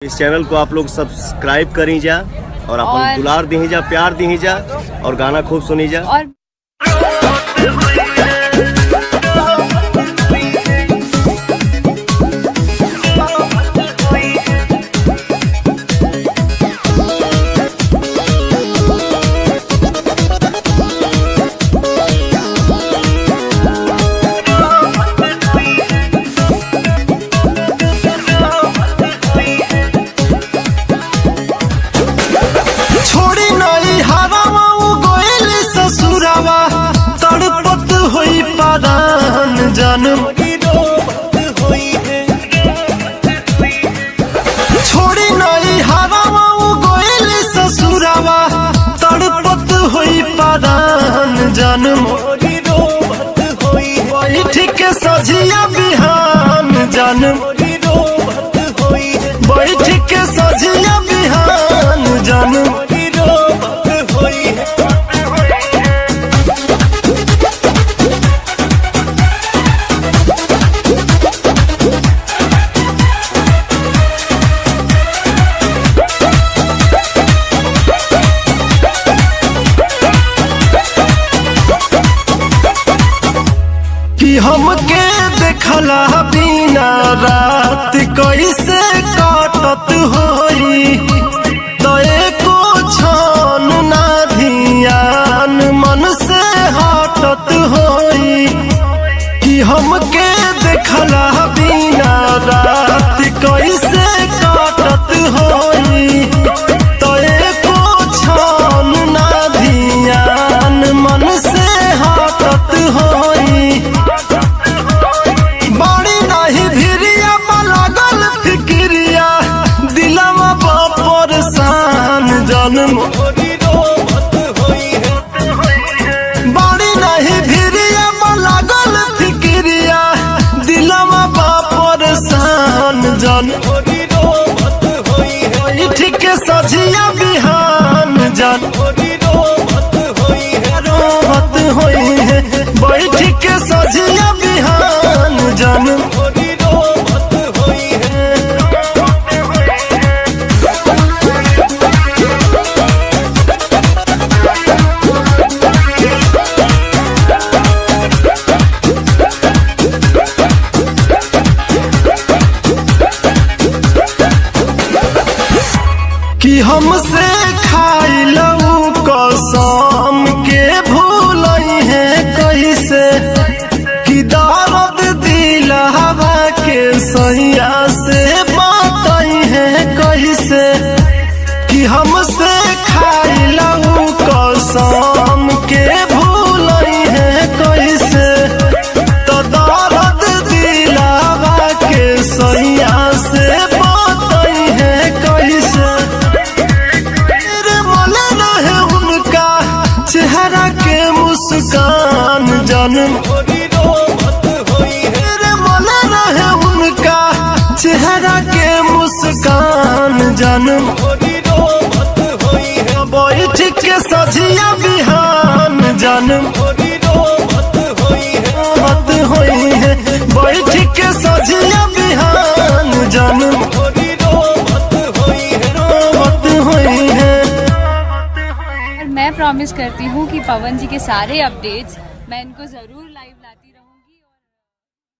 इस channel को आप लोग सब्सक्राइब करी जा और अपन दुलार दी जा, प्यार दी जा और गाना खूब सुनी जा। और जन्म छोड़ी नहीं हरावा गोइल ससुरावा तड़पत होई परान जन्म बैठ के सजिया बिहान जन्म बैठ के सजिया बिहान जन्म हमके देखला बिना रात कैसे काटत होई तो एको छन ना धियान मन से हटत होई कि हमके देखला बिना रात कैसे काटत होई तो एको छन ना धियान मन से हटत होई जन्म बाड़ी नहीं भिरिया लागल फिक्रिया दिलवा बापर सान जन ठीक सजिया बिहान जन रोहत होई है बैठ के सजिया बिहान जन कि हमसे खाई लऊ कसम के भूल है कैसे कि दर्द दिल हवा के सैया से बात है कैसे कि हमसे खाई लऊ कसम के भूल है कैसे तो दर्द दिल हवा के सैया से बात है कैसे चेहरा के मुस्कान जन्म मन रहे उनका चेहरा के मुस्कान जन्म बैठ के सजिया बिहान जन्म मत होई है बैठ के सजिया बिहान जन्म मत होई है। मैं प्रॉमिस करती हूँ कि पवन जी के सारे अपडेट्स